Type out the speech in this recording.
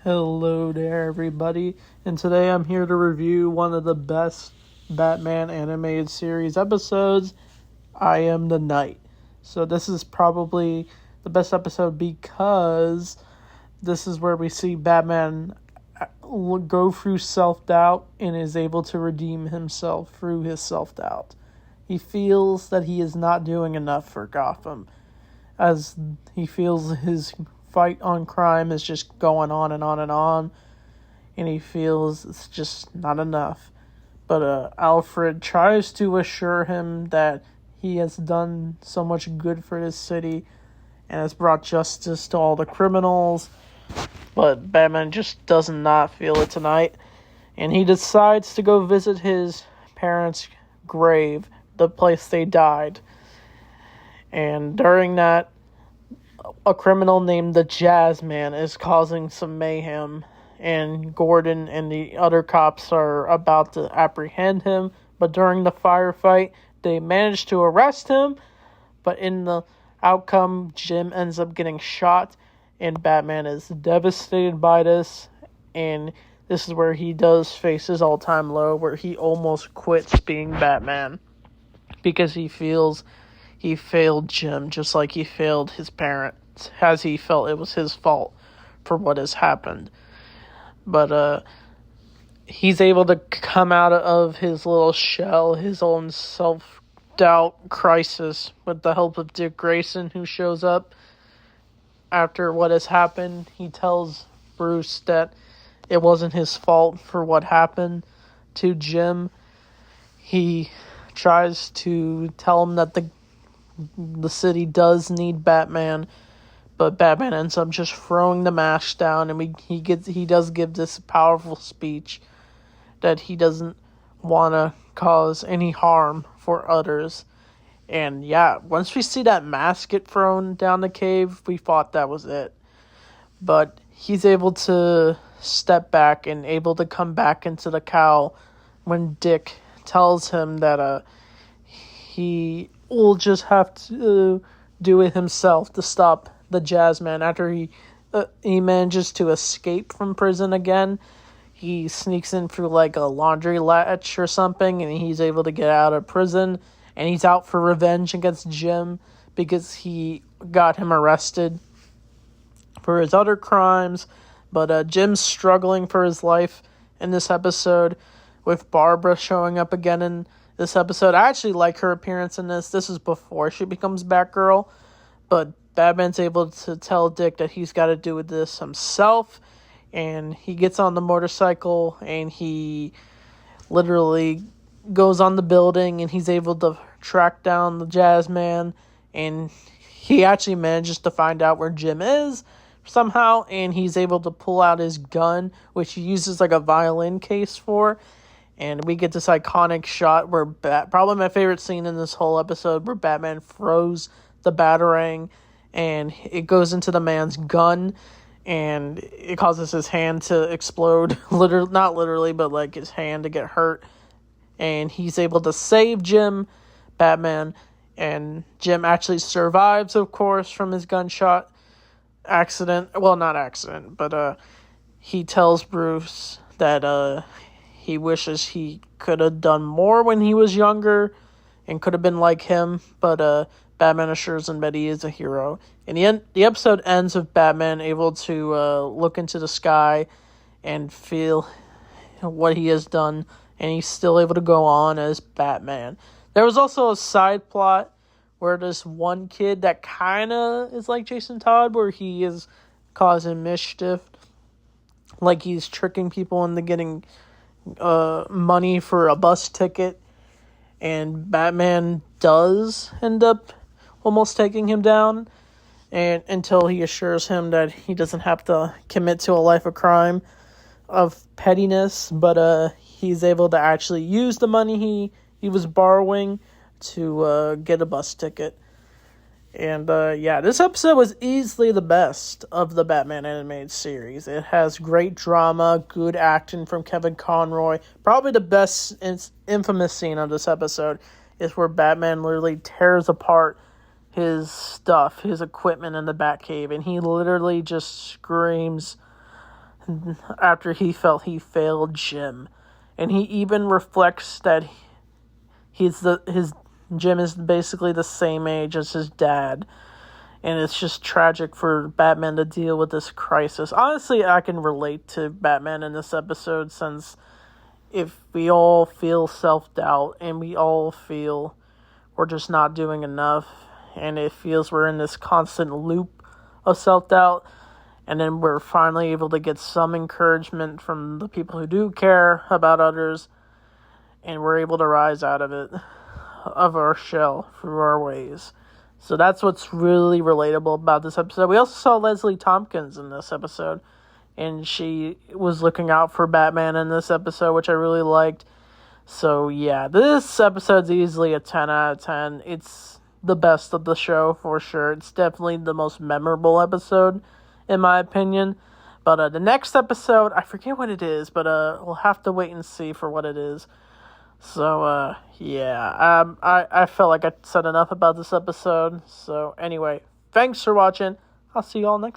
Hello there, everybody, and today I'm here to review one of the best Batman animated series episodes, I Am the Knight. So this is probably the best episode because this is where we see Batman go through self-doubt and is able to redeem himself through his self-doubt. He feels that he is not doing enough for Gotham, as he feels his fight on crime is just going on and on and on, and he feels it's just not enough. But Alfred tries to assure him that he has done so much good for his city and has brought justice to all the criminals, but Batman just does not feel it tonight, and he decides to go visit his parents' grave, the place they died. And during that, a criminal named the Jazzman is causing some mayhem, and Gordon and the other cops are about to apprehend him, but during the firefight, they manage to arrest him, but in the outcome, Jim ends up getting shot, and Batman is devastated by this, and this is where he does face his all-time low, where he almost quits being Batman, because he feels he failed Jim, just like he failed his parents, as he felt it was his fault for what has happened. But he's able to come out of his little shell, his own self-doubt crisis, with the help of Dick Grayson, who shows up after what has happened. He tells Bruce that it wasn't his fault for what happened to Jim. He tries to tell him that the city does need Batman, but Batman ends up just throwing the mask down, and he does give this powerful speech that he doesn't want to cause any harm for others. And yeah, once we see that mask get thrown down the cave, we thought that was it. But he's able to step back and able to come back into the cowl when Dick tells him that he will just have to do it himself to stop the Jazzman. After he manages to escape from prison again, he sneaks in through like a laundry latch or something, and he's able to get out of prison, and he's out for revenge against Jim because he got him arrested for his other crimes. But Jim's struggling for his life in this episode, with Barbara showing up again in this episode. I actually like her appearance in this. This is before she becomes Batgirl, but Batman's able to tell Dick that he's got to do with this himself, and he gets on the motorcycle, and he literally goes on the building, and he's able to track down the Jazzman, and he actually manages to find out where Jim is somehow, and he's able to pull out his gun, which he uses like a violin case for. And we get this iconic shot where probably my favorite scene in this whole episode, where Batman throws the Batarang and it goes into the man's gun, and it causes his hand to explode. Not literally, but like his hand to get hurt. And he's able to save Batman, and Jim actually survives, of course, from his gunshot accident. Well, not accident, but he tells Bruce that he wishes he could have done more when he was younger and could have been like him, but Batman assures him that he is a hero. And the episode ends with Batman able to look into the sky and feel what he has done, and he's still able to go on as Batman. There was also a side plot where this one kid that kind of is like Jason Todd, where he is causing mischief, like he's tricking people into getting money for a bus ticket, and Batman does end up almost taking him down, and until he assures him that he doesn't have to commit to a life of crime of pettiness, but he's able to actually use the money he was borrowing to get a bus ticket. And yeah, this episode was easily the best of the Batman animated series. It has great drama, good acting from Kevin Conroy. Probably the best infamous scene of this episode is where Batman literally tears apart his stuff, his equipment in the Batcave, and he literally just screams after he felt he failed Jim. And he even reflects that his Jim is basically the same age as his dad. And it's just tragic for Batman to deal with this crisis. Honestly, I can relate to Batman in this episode, since if we all feel self-doubt and we all feel we're just not doing enough, and it feels we're in this constant loop of self-doubt, and then we're finally able to get some encouragement from the people who do care about others, and we're able to rise out of it, of our shell, through our ways. So that's what's really relatable about this episode. We also saw Leslie Tompkins in this episode, and she was looking out for Batman in this episode, which I really liked. So yeah, this episode's easily a 10 out of 10. It's the best of the show, for sure. It's definitely the most memorable episode, in my opinion. But the next episode, I forget what it is, but we'll have to wait and see for what it is. So, yeah, I felt like I said enough about this episode. So, anyway, thanks for watching. I'll see you all next time.